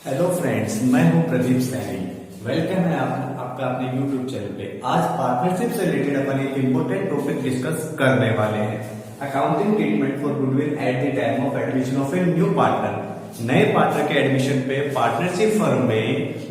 Hello friends, मैं हूं Pradeep Saini. Welcome है आपका अपने यूट्यूब चैनल पे। आज पार्टनरशिप से रिलेटेड अपन एक इम्पोर्टेंट टॉपिक डिस्कस करने वाले हैं। Accounting treatment for goodwill at the time of admission of a new partner. नए पार्टनर के एडमिशन पे पार्टनरशिप फर्म में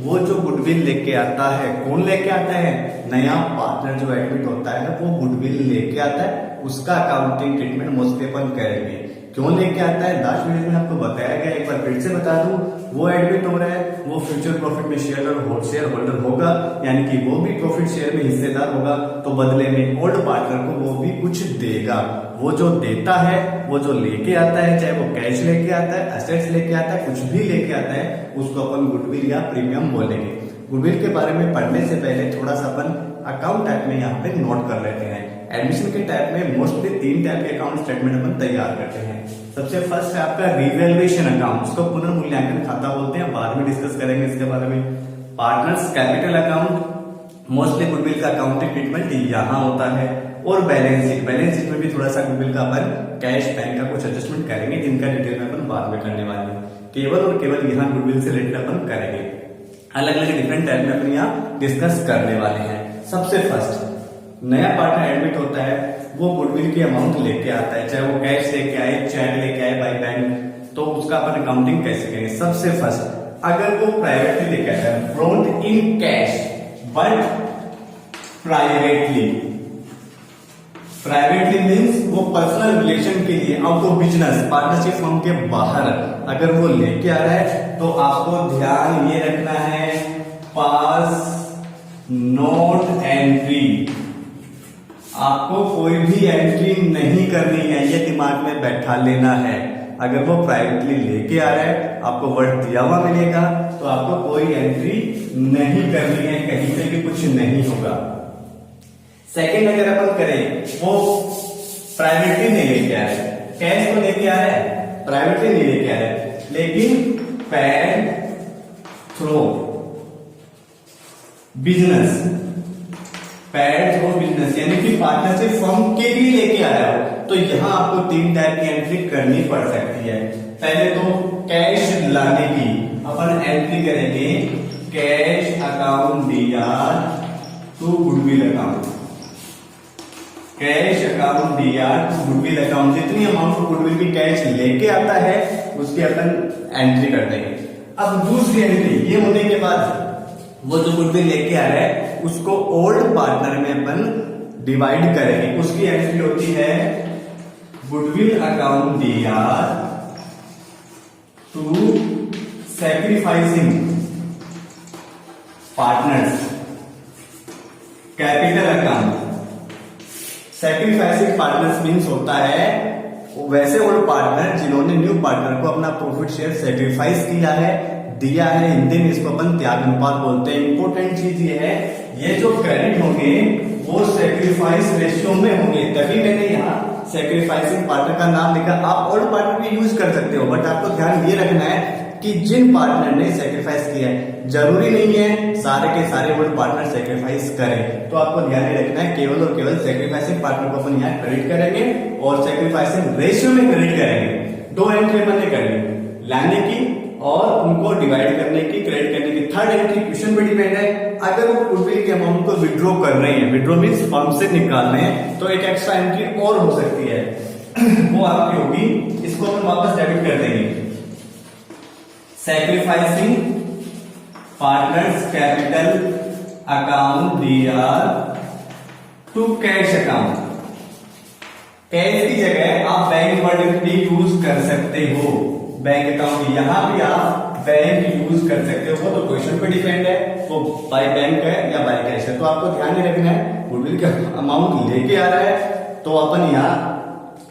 वो जो गुडविल लेके आता है, कौन लेके आता है? नया पार्टनर जो एडमिट होता है वो गुडविल लेके आता है। उसका अकाउंटिंग ट्रीटमेंट मोस्टली अपन करेंगे। क्यों लेके आता है लास्ट वीडियो में आपको बताया गया, एक बार फिर से बता दूं। वो एडमिट हो रहा है, वो फ्यूचर प्रॉफिट में शेयर होल्डर होगा, यानी कि वो भी प्रॉफिट शेयर में हिस्सेदार होगा। तो बदले में ओल्ड पार्टनर को वो भी कुछ देगा। वो जो देता है, वो जो लेके आता है, चाहे वो कैश लेके आता है, एसेट्स लेके आता है, कुछ भी लेके आता है, उसको अपन गुडविल या प्रीमियम बोलेंगे। गुडविल के बारे में पढ़ने से पहले थोड़ा सा अपन अकाउंट टाइप में यहाँ पे नोट कर लेते हैं। एडमिशन के टाइप में मोस्टली 3 टाइप के अकाउंट स्टेटमेंट अपन तैयार करते हैं। सबसे फर्स्ट है आपका रिवैल्यूएशन अकाउंट, उसको पुनर्मूल्यांकन खाता बोलते हैं। बाद में डिस्कस करेंगे इसके बारे में। Partners capital account, mostly goodwill का अकाउंटिंग ट्रीटमेंट यहाँ होता है। और बैलेंस शीट में भी थोड़ा सा गुडविल का अपन कैश बैंक का कुछ एडजस्टमेंट करेंगे, जिनका डिटेल में अपन बाद में करने वाले हैं। केवल और केवल यहाँ गुडविल से रिलेटेड अपन करेंगे। अलग अलग डिफरेंट टाइप में अपन यहाँ डिस्कस करने वाले हैं। सबसे फर्स्ट, नया पार्टनर एडमिट होता है, वो गुडविल की अमाउंट लेके आता है, चाहे वो कैश लेके आए, चेक लेके आए बाय बैंक। तो उसका अपन अकाउंटिंग कैसे करेंगे? सबसे फर्स्ट, अगर वो प्राइवेटली लेके आता है, brought in cash but privately means वो पर्सनल रिलेशन के लिए out of business, partnership firm के बाहर अगर वो लेके आ रहा है, तो आपको ध्यान ये रखना है, पास नोट एंट्री। आपको कोई भी एंट्री नहीं करनी है, ये दिमाग में बैठा लेना है। अगर वो प्राइवेटली लेके आ रहा है, आपको वर्ड दिया हुआ मिलेगा, तो आपको कोई एंट्री नहीं करनी है, कहीं पे भी कुछ नहीं होगा। सेकंड, अगर अपन करें, वो प्राइवेटली नहीं लेके आ रहा है, कैश तो लेके आ रहा है, प्राइवेटली नहीं लेके आ रहा है, लेकिन पेड थ्रू बिजनेस, यानी कि पार्टनरशिप फर्म के लिए लेके आया हो, तो यहां आपको 3 टाइप की एंट्री करनी पड़ सकती है। पहले तो कैश लाने की अपन एंट्री करेंगे, कैश अकाउंट दिया to goodwill account, cash account दिया टू गुडविल अकाउंट। जितनी अमाउंट गुडविल की कैश लेके आता है, उसकी अपन एंट्री कर देंगे। अब दूसरी एंट्री, ये होने के बाद वो जो गुडविल लेके आ रहा है, उसको ओल्ड पार्टनर में अपन डिवाइड करेंगे। उसकी एंट्री होती है, गुडविल अकाउंट दिया to sacrificing partners, capital account. Sacrificing partners means होता है वैसे ओल्ड पार्टनर जिन्होंने न्यू पार्टनर को अपना प्रॉफिट शेयर सैक्रिफाइस किया है, दिया है। हिंदी में इसको अपन त्याग अनुपात बोलते हैं। इंपॉर्टेंट चीज ये है, ये जो क्रेडिट होंगे वो सैक्रिफाइस रेशियो में होंगे, तभी मैंने यहाँ सैक्रिफाइसिंग पार्टनर का नाम लिखा। आप ओल्ड पार्टनर भी यूज कर सकते हो, बट आपको ध्यान ये रखना है कि जिन पार्टनर ने सैक्रिफाइस किया है, जरूरी नहीं है सारे के सारे ओल्ड पार्टनर सैक्रिफाइस करें। तो आपको ध्यान ये रखना है, केवल और केवल सैक्रिफाइसिंग पार्टनर को अपन यहाँ क्रेडिट करेंगे और सैक्रिफाइसिंग रेशियो में क्रेडिट करेंगे। 2 एंट्री मैंने करी, लाने की और उनको डिवाइड करने की, क्रेडिट करने की। थर्ड एंट्री क्वेश्चन पे डिपेंड है, अगर वो गुडविल के अमाउंट को विड्रॉ कर रहे हैं, विड्रॉ मीन्स फर्म से निकाल रहे हैं, तो एक एक्स्ट्रा एंट्री और हो सकती है, वो आपकी होगी, इसको अपन वापस डेबिट कर देंगे। सैक्रिफाइसिंग पार्टनर्स कैपिटल अकाउंट दिया टू कैश अकाउंट। कैश की जगह आप बैंक वर्ड भी यूज कर सकते हो, बैंक अकाउंट, यहां भी आप बैंक यूज कर सकते हो। वो तो क्वेश्चन पे डिपेंड है, वो बाय बैंक है या बाय कैश है। तो आपको ध्यान ही रखना है, गुडविल का अमाउंट लेके आ रहा है, तो अपन यहाँ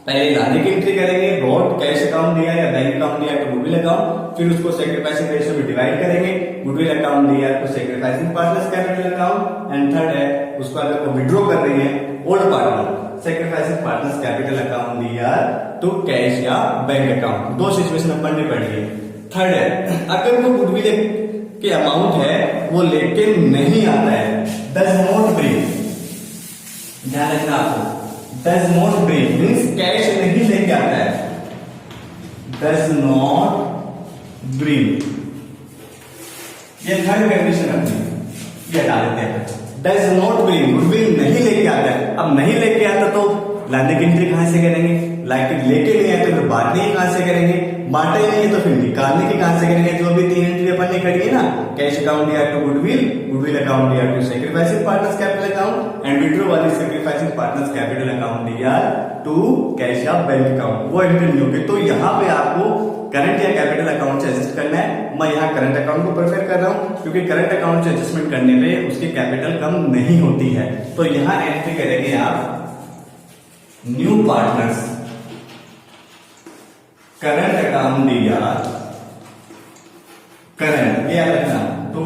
पहले लाने की एंट्री करेंगे, ब्रॉड कैश अकाउंट दिया या बैंक अकाउंट दिया तो गुडविल अकाउंट, फिर उसको सैक्रिफाइसिंग रेशियो में डिवाइड करेंगे। गुडविल अकाउंट दिया तो sacrificing partners capital account, and third है उसको अगर वो विड्रॉ कर रही है old partner, sacrificing partners capital account दिया तो कैश या बैंक अकाउंट। 2 सिचुएशन अपन ने पढ़ी है। थर्ड है, अगर वो गुडविल के अमाउंट है वो लेके नहीं आता है, डज नॉट ब्रिंग, ध्यान रखना आपको, does not bring means cash नहीं लेके आता है, डज नॉट ब्रिंग, ये थर्ड कंडीशन अपनी ये हटा देते हैं। डज नॉट ब्रिंग, गुडविल नहीं लेके आता है। अब नहीं लेके आता तो लाने की एंट्री कहां से करेंगे, लाइक लेके नहीं आए तो फिर बांटने की कहां से करेंगे, बांटा ही नहीं है तो फिर निकालने की कहां से करेंगे। जो भी 3 एंट्री अपन ने करी है ना, कैश अकाउंट या टू गुडविल, गुडविल अकाउंट या to sacrificing partners capital account and withdraw वाली सैक्रिफाइसिंग पार्टनर्स कैपिटल अकाउंट या टू कैश या बैंक अकाउंट, वो एंट्री नहीं होगी। तो यहाँ पे आपको करंट या कैपिटल अकाउंट से एडजस्ट करना है। मैं यहाँ करंट अकाउंट को प्रेफर कर रहा हूँ क्योंकि करंट अकाउंट से एडजस्टमेंट करने पे उसकी कैपिटल कम नहीं होती है। तो यहाँ एंट्री करेंगे आप न्यू पार्टनर्स करंट अकाउंट दिया, करंट क्या रखना, to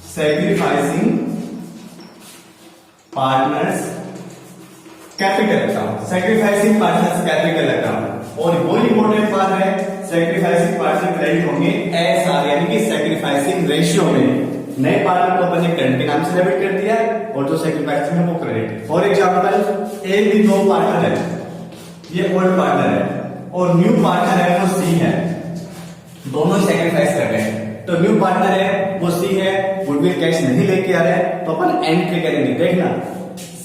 sacrificing partners capital account, sacrificing partners capital account. और वो इंपॉर्टेंट बात है, सैक्रिफाइसिंग पार्टनर क्रेडिट होंगे एसआर यानी कि सैक्रिफाइसिंग रेशियो में। नए पार्टनर को अपन ने करंट के नाम से डेबिट कर दिया और जो सैक्रिफाइसिंग है वो क्रेडिट। फॉर एग्जांपल एक भी 2 पार्टनर है, ये ओल्ड पार्टनर है और न्यू पार्टनर है वो सी है, दोनों सैक्रिफाइस कर रहे हैं। तो न्यू पार्टनर है वो सी है, गुडविल कैश नहीं लेके आ रहे हैं तो अपन एंट्री करेंगे। देखना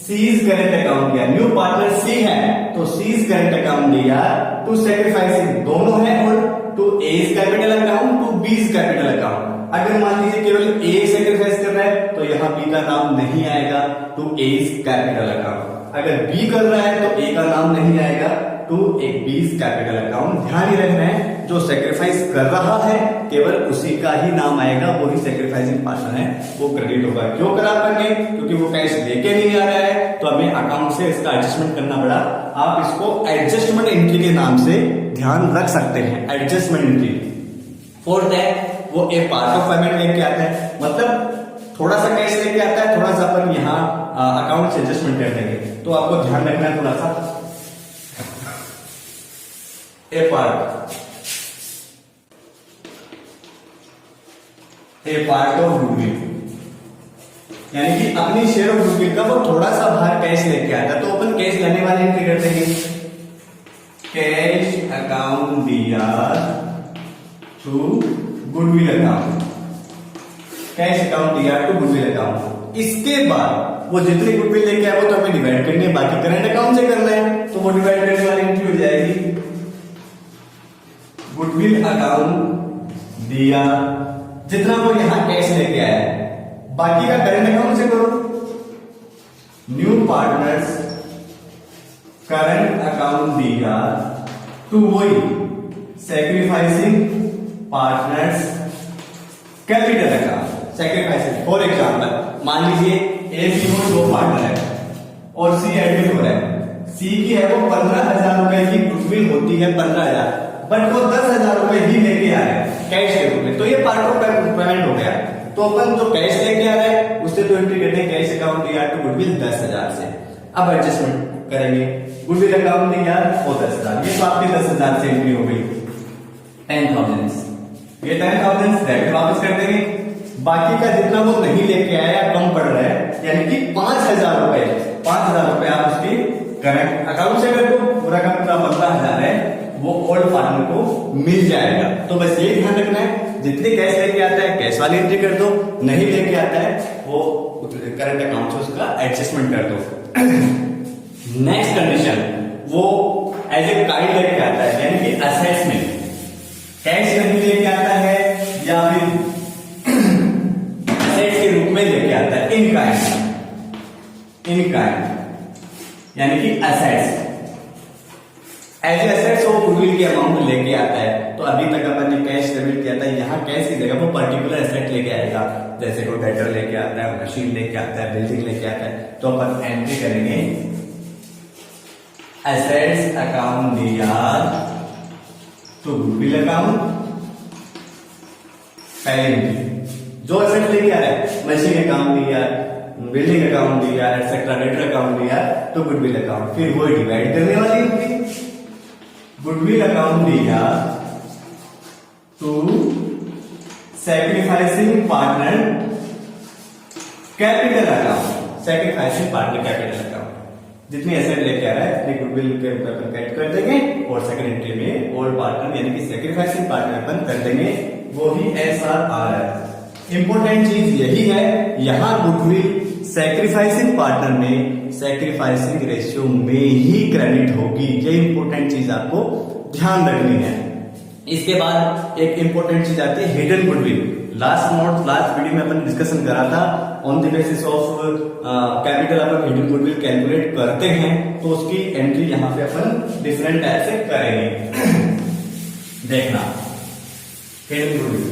सीज करंट अकाउंट दिया, न्यू पार्टनर सी है तो सीज करंट अकाउंट दिया टू सैक्रिफाइसिंग, दोनों है और to A's capital account to B's capital account. अगर मान लीजिए केवल ए सैक्रिफाइस कर रहा है तो यहाँ बी का नाम नहीं आएगा टू एज कैपिटल अकाउंट। अगर बी कर रहा है तो ए का नाम नहीं आएगा टू ए बीज कैपिटल अकाउंट। ध्यान ही रखना है जो सैक्रिफाइस कर रहा है केवल उसी का ही नाम आएगा, वो ही सैक्रिफाइसिंग पार्टनर है, वो क्रेडिट होगा। क्यों करा आपने, क्योंकि वो कैश लेके नहीं आ रहा है तो हमें अकाउंट से इसका एडजस्टमेंट करना पड़ा। आप इसको एडजस्टमेंट एंट्री के नाम से ध्यान रख सकते हैं, एडजस्टमेंट एंट्री। फोर्थ है वो ए पार्ट ऑफ पेमेंट लेके आता है, मतलब थोड़ा सा कैश लेके आता है, थोड़ा सा अपन यहाँ अकाउंट से एडजस्टमेंट कर देंगे। तो आपको ध्यान रखना है थोड़ा सा, ए पार्ट ऑफ गुडविल यानी कि अपनी शेयर ऑफ गुडविल का वो थोड़ा सा बाहर कैश लेके आता है तो अपन कैश लाने वाले एंट्री कर देंगे। कैश अकाउंट दिया to goodwill account, cash account दिया टू गुडविल अकाउंट। इसके बाद वो जितनी गुडविल लेके आया वो तो हमें डिवाइड करनी है, बाकी करंट अकाउंट से करना है तो वो डिवाइड करने वाली एंट्री हो जाएगी गुडविल अकाउंट दिया जितना वो यहां कैश लेके आया है, बाकी का करंट अकाउंट से करो। न्यू पार्टनर्स करंट अकाउंट दिया टू वही sacrificing partners capital account, sacrificing. For example मान लीजिए ए बी हो 2 पार्टनर है और सी एडमिट हो रहा है। सी की है वो 15,000 रुपए की गुडविल होती है 15,000, बट वो 10,000 रुपए ही लेके आ रहे हैं कैश के रूप में, तो ये पार्ट ऑफ पेमेंट हो गया। तो अपन जो कैश लेके आ रहे हैं उससे तो एंट्री करते हैं कैश अकाउंट दिया टू गुडविल 10,000 से। अब एडजस्टमेंट करेंगे, गुडविल अकाउंट दिया वो 10,000, ये तो आपकी 10,000 से एंट्री हो गई 10,000, ये 10,000 डेबिट वापस कर देंगे। बाकी का जितना वो नहीं लेके आया कम पड़ रहा है यानी कि 5,000 रुपए, 5,000 रुपए आप उसकी करंट अकाउंट से कर दो, पूरा का पूरा 15,000 है वो ओल्ड पार्टनर को मिल जाएगा। तो बस ये ध्यान रखना है, जितने कैश लेके आता है कैश वाली एंट्री कर दो, नहीं लेके आता है वो करंट अकाउंट से उसका एडजस्टमेंट कर दो। नेक्स्ट कंडीशन वो एज ए काइंड लेके आता है यानी कि असेट्स में कैश नहीं लेके आता है या फिर असेट्स के रूप में लेके आता है, इन काइंड यानी कि असेट्स एज एसेट्स वो गुडविल की अमाउंट लेके आता है। तो अभी तक अपन ने कैश डेबिट किया था, यहाँ कैश की जगह वो पर्टिकुलर एसेट लेके आएगा, जैसे कोई डेटर लेके आता है, मशीन लेके आता है, बिल्डिंग लेके आता है, तो अपन एंट्री करेंगे एसेट्स अकाउंट दिया तो गुडविल अकाउंट। पहले जो एसेट लेके आ रहा है मशीन अकाउंट दिया, बिल्डिंग अकाउंट दिया, एक्सेट्रा, डेटर अकाउंट दिया तो गुडविल अकाउंट, फिर वो डिवाइड करने वाली गुडविल अकाउंट दिया to sacrificing partner capital account, sacrificing partner capital account. जितनी एसेट लेके आ रहा है अपने गुडविल के अपन कैट कर देंगे और सेकंड एंट्री में ओल्ड पार्टनर यानी कि सैक्रिफाइसिंग पार्टनर अपन कर देंगे, वो ही एसआर आ रहा है। इंपॉर्टेंट चीज यही है, यहां गुडविल सैक्रिफाइसिंग पार्टनर में सैक्रिफाइसिंग रेशियो में ही क्रेडिट होगी। ये इंपॉर्टेंट चीज आपको ध्यान रखनी है। इसके बाद एक इंपॉर्टेंट चीज आती है हिडन गुडविल। लास्ट वीडियो में अपन डिस्कशन करा था, on the basis of capital upon hidden goodwill calculate करते हैं, तो उसकी एंट्री यहां पे अपन डिफरेंट टाइप से करेंगे। देखना हिडन गुडविल,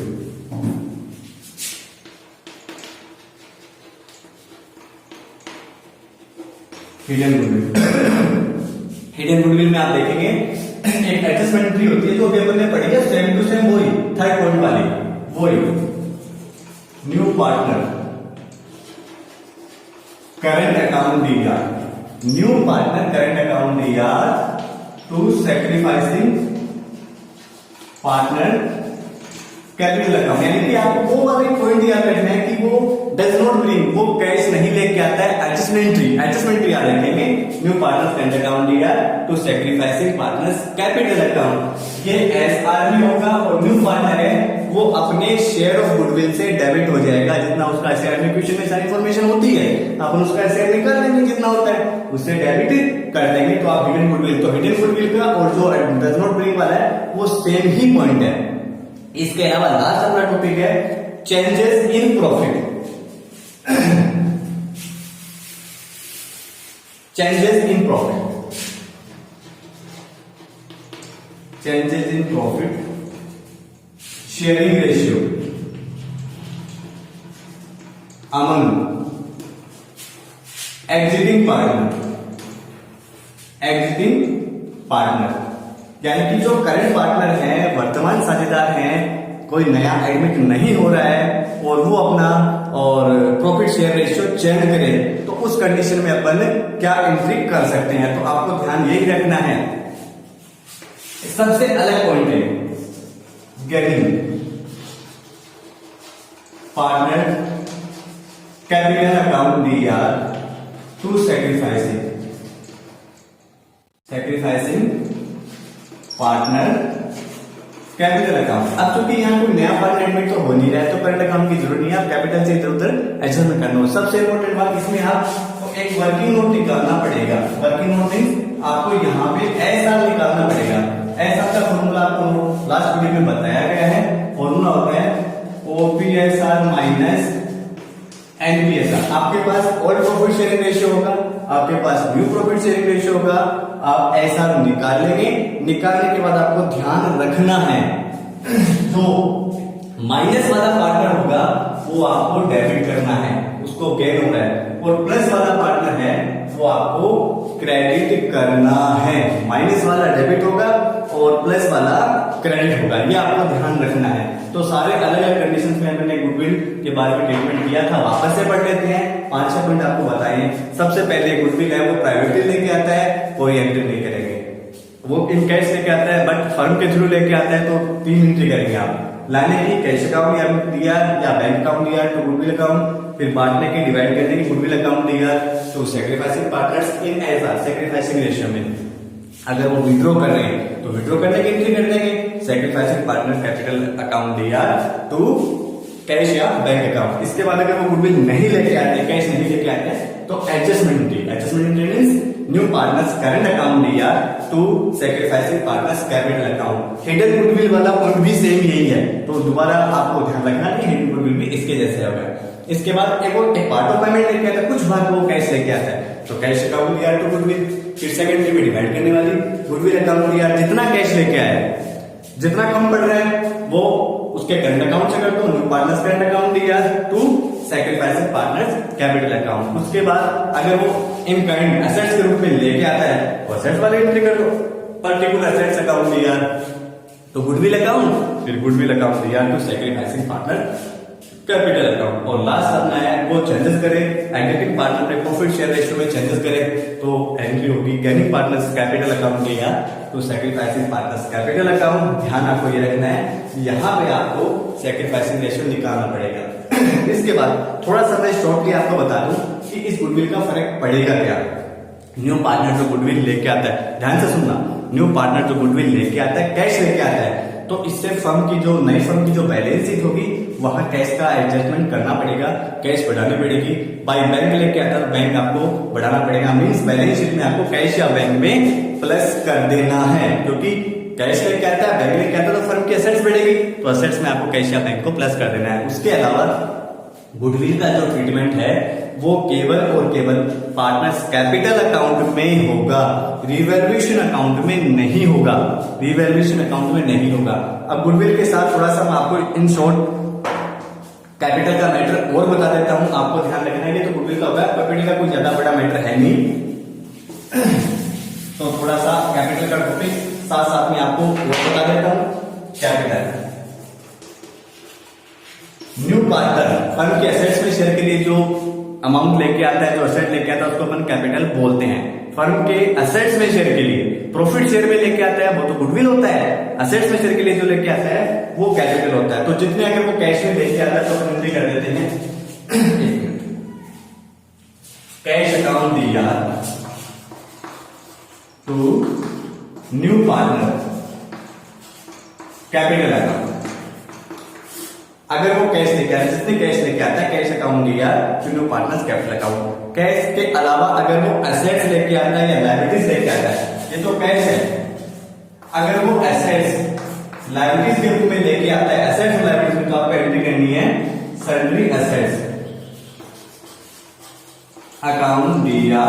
हिडन गुडविल में आप देखेंगे एक एडजस्टमेंट एंट्री होती है जो अभी अपन ने पढ़ी है, सेम टू सेम वही थर्ड पॉइंट वाली, वही न्यू पार्टनर करंट अकाउंट दिया, न्यू पार्टनर करंट अकाउंट दिया to sacrificing partner capital account. यानी कि आपको वो वाला पॉइंट याद रखना है कि वो डज नॉट ब्रिंग, वो कैश नहीं लेके आता है, एडजस्टमेंट एंट्री याद रखेंगे। न्यू पार्टनर्स करंट अकाउंट दिया to sacrificing partners capital account, ये एसआर भी होगा और न्यू पार्टनर है वो अपने शेयर ऑफ गुडविल से डेबिट हो जाएगा। जितना उसका एसआर में क्वेश्चन में सारी इन्फॉर्मेशन होती है, अपन उसका एसआर निकाल लेंगे, जितना होता है उससे डेबिट कर देंगे। तो आप हिडन गुडविल, तो हिडन गुडविल का और जो डज नॉट ब्रिंग वाला है वो सेम ही पॉइंट है। इसके अलावा लास्ट अपना टॉपिक है changes in profit. Changes in profit, changes in profit sharing ratio among exiting partner, यानी कि जो करंट पार्टनर है, वर्तमान साझेदार हैं, कोई नया एडमिट नहीं हो रहा है और वो अपना और प्रॉफिट शेयर रेशियो चेंज करे, तो उस कंडीशन में अपन क्या एंट्री कर सकते हैं। तो आपको ध्यान यही रखना है, सबसे अलग पॉइंट है गेटिंग पार्टनर कैपिटल अकाउंट दिया to sacrificing partner capital account. अब चूंकि यहाँ कोई नया पार्टनर एडमिट तो हो नहीं रहा है, तो करंट अकाउंट की जरूरत नहीं है, आप कैपिटल से इधर उधर एडजस्टमेंट करना हो। सबसे इंपॉर्टेंट बात इसमें आपको एक वर्किंग नोट निकालना पड़ेगा। वर्किंग नोट मींस आपको यहाँ पे एसआर निकालना पड़ेगा। एसआर का फॉर्मूला आपको लास्ट वीडियो में बताया गया है। फॉर्मूला होता है ओपीएसआर माइनस एनपीएसआर। आपके पास ओल्ड प्रॉफिट शेयरिंग रेशियो होगा, आपके पास न्यू प्रॉफिट शेयरिंग रेशियो होगा, आप एसआर निकाल लेंगे। निकालने के बाद आपको ध्यान रखना है जो माइनस वाला पार्टनर होगा वो आपको डेबिट करना है, उसको गेन हो रहा है, और प्लस वाला पार्टनर है वो आपको क्रेडिट करना है। माइनस वाला डेबिट होगा और प्लस वाला क्रेडिट होगा, ये आपको ध्यान रखना है। तो सारे अलग अलग कंडीशंस में मैंने गुडविल के बारे में ट्रीटमेंट किया था, वापस से पढ़ लेते हैं। 5-6 पॉइंट आपको बताए। सबसे पहले गुडविल है वो प्राइवेटली लेके आता है, कोई एंट्री नहीं करेंगे। वो इन कैश लेके आता है बट फर्म के थ्रू लेके आता है, तो 3 एंट्री करेंगे आप। लाने की कैश अकाउंट दिया या बैंक अकाउंट दिया तो गुडविल अकाउंट, फिर बांटने की डिवाइड करने की गुडविल अकाउंट दिया तो sacrificing partners in SR sacrificing ratio में। अगर वो विड्रॉ कर रहे हैं तो विड्रॉ करने की एंट्री कर देंगे। सैक्रिफाइसिंग पार्टनर कैपिटल अकाउंट दिया टू कैश या बैंक अकाउंट। इसके बाद अगर वो गुडविल नहीं लेके आते, कैश नहीं लेके आते, तो adjustment means new partners current account दिया to sacrificing partners capital account. Hidden goodwill वाला पॉइंट भी सेम यही है, तो दोबारा आपको ध्यान रखना कि हिडन गुडविल भी इसके जैसे होगा। इसके बाद एक पार्ट ऑफ पेमेंट लेके आता है, कुछ भाग वो कैश लेके आता है, तो कैश अकाउंट दिया टू गुडविल, फिर सेकेंडरी में डिवाइड करने वाली गुडविल अकाउंट दिया, जितना कैश लेके आया, जितना कम पड़ रहा है वो उसके करंट अकाउंट से कर दो। न्यू पार्टनर्स करंट अकाउंट दिया to sacrificing partners capital account. उसके बाद अगर वो इन करंट एसेट्स के रूप में लेके आता है तो एसेट्स वाले एंट्री कर दो। पर्टिकुलर एसेट्स अकाउंट दिया तो गुडविल अकाउंट, फिर गुडविल अकाउंट दिया to sacrificing partner capital account. और लास्ट अपना है वो चेंजेस करे एग्रीगेट पार्टनर में प्रॉफिट शेयर रेशियो में चेंजेस करे तो एंट्री होगी गेनिंग पार्टनर्स कैपिटल अकाउंट दिया तो सैक्रिफाइसिंग पार्टनर्स कैपिटल अकाउंट। ध्यान आपको ये रखना है, यहाँ पे आपको सैक्रिफाइसिंग रेशियो निकालना पड़ेगा। इसके बाद थोड़ा सा मैं शॉर्टली आपको बता दूं कि इस गुडविल का फर्क पड़ेगा क्या। न्यू पार्टनर जो गुडविल लेके आता है, ध्यान से सुनना, न्यू पार्टनर जो गुडविल लेके आता है, कैश लेके आता है, तो इससे फर्म की जो नई फर्म की जो बैलेंस शीट होगी वहां कैश का एडजस्टमेंट करना पड़ेगा, कैश बढ़ानी पड़ेगी। बाई बैंक लेके आता है तो बैंक आपको बढ़ाना पड़ेगा, मीन्स बैलेंस शीट में आपको कैश या बैंक में प्लस कर देना है, क्योंकि कैश लेके आता है, बैंक लेके आता है तो फर्म की एसेट्स बढ़ेगी, तो एसेट्स में आपको कैश या बैंक को प्लस कर देना है। उसके अलावा गुडविल का जो ट्रीटमेंट है वो केवल और केवल पार्टनर्स कैपिटल अकाउंट में होगा, रिवैल्यूएशन अकाउंट में नहीं होगा, रिवैल्यूएशन अकाउंट में नहीं होगा। अब गुडविल के साथ थोड़ा सा मैं आपको इन शॉर्ट कैपिटल का मैटर और बता देता हूं, आपको ध्यान रखना है। तो गुडविल का होगा, कैपिटल का कोई ज्यादा बड़ा मैटर है नहीं, तो थोड़ा सा कैपिटल का टॉपिक साथ साथ में आपको और बता देता हूं। कैपिटल, न्यू पार्टनर फर्म के एसेट्स में शेयर के लिए जो अमाउंट लेके आता है, जो एसेट लेके आता है उसको अपन कैपिटल बोलते हैं। फर्म के एसेट्स में शेयर के लिए, प्रॉफिट शेयर में लेके आता है वो तो गुडविल होता है, एसेट्स में शेयर के लिए जो लेके आता है वो कैपिटल होता है। तो जितने अगर वो कैश में लेके आता है तो अपन एंट्री कर देते हैं कैश अकाउंट दिया to new partner capital account. अगर वो कैश लेके आता है, जितने कैश लेके आता है कैश अकाउंट दिया to new partners capital account. Cash के अलावा अगर वो एसेट्स लेके आता है या लायबिलिटीज लेके आता है, ये तो कैश है, अगर वो एसेट्स लायबिलिटीज के रूप में लेके आता है, एसेट्स और लायबिलिटीज में तो आपको एंट्री करनी है सन्ड्री एसेट्स अकाउंट दिया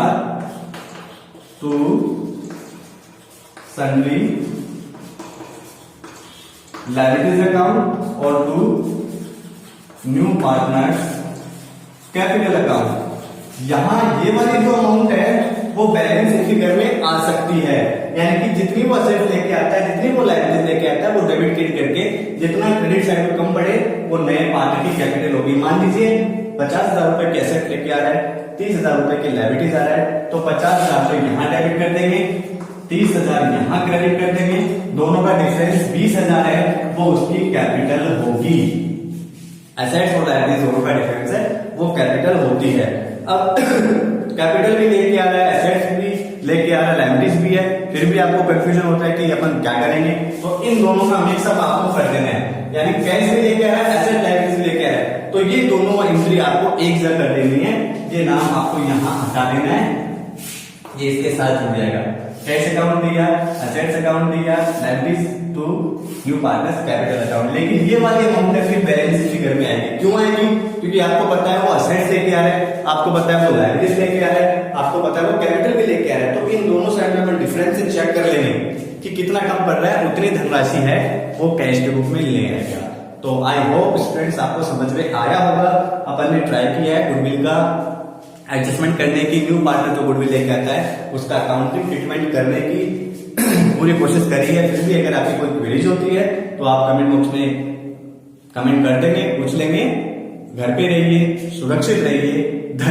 टू सन्ड्री लायबिलिटीज अकाउंट और to new partners capital account. यहां ये वाली जो अमाउंट है वो बैलेंस शीट फिगर में आ सकती है, यानी कि जितनी वो असेट लेके आता है, जितनी वो लायबिलिटीज लेके आता है वो डेबिट क्रेडिट करके जितना क्रेडिट साइड में कम बढ़े वो नए पार्टनर की कैपिटल होगी। मान लीजिए 50,000 रुपए के एसेट लेके आ रहा है, 30,000 रुपए की लायबिलिटीज आ रहा है, तो 50,000 रुपए यहां डेबिट कर देंगे, 30,000 यहां क्रेडिट कर देंगे, दोनों का डिफरेंस 20,000 है, वो उसकी कैपिटल होगी। एसेट्स और लायबिलिटीज दोनों का डिफरेंस है, वो कैपिटल होती है। अब कैपिटल भी लेके आ रहा है, एसेट्स भी लेके आ रहा है, लायबिलिटीज भी है, फिर भी आपको कंफ्यूजन होता है कि अपन क्या करेंगे, तो इन दोनों का मिक्सअप आपको कर देना है, यानी कैश भी लेके आ रहा है, एसेट लायबिलिटीज भी लेके आ रहा है, तो ये दोनों एंट्री आपको एक जगह कर देनी है, ये नाम आपको यहां हटा देना है, ये इसके साथ जुड़ जाएगा। कैश अकाउंट दिया, एसेट्स अकाउंट दिया, liabilities to new partners capital account. लेकिन ये वाली अमाउंट है फिर बैलेंस शीट फिगर में आएगी। क्यों आएगी? क्योंकि आपको पता है वो एसेट्स लेके आ रहा है, आपको पता है वो लायबिलिटीज लेके आ रहा है, आपको पता है वो कैपिटल भी लेके आ रहा है, तो इन दोनों साइड में अपन डिफरेंस चेक कर लेंगे कि कितना कम पड़ रहा है, उतनी धनराशि है वो कैश के रूप में ले आएगा। तो आई होप स्टूडेंट्स आपको समझ में आया होगा। अपन ने ट्राई किया है गुडविल का एडजस्टमेंट करने की, न्यू पार्टनर जो गुडविल लेके आता है उसका अकाउंटिंग ट्रीटमेंट करने की पूरी कोशिश करी है। फिर भी अगर आपकी कोई क्वेरीज होती है तो आप कमेंट बॉक्स में कमेंट कर देंगे, पूछ लेंगे। घर पे रहिए, सुरक्षित रहिए।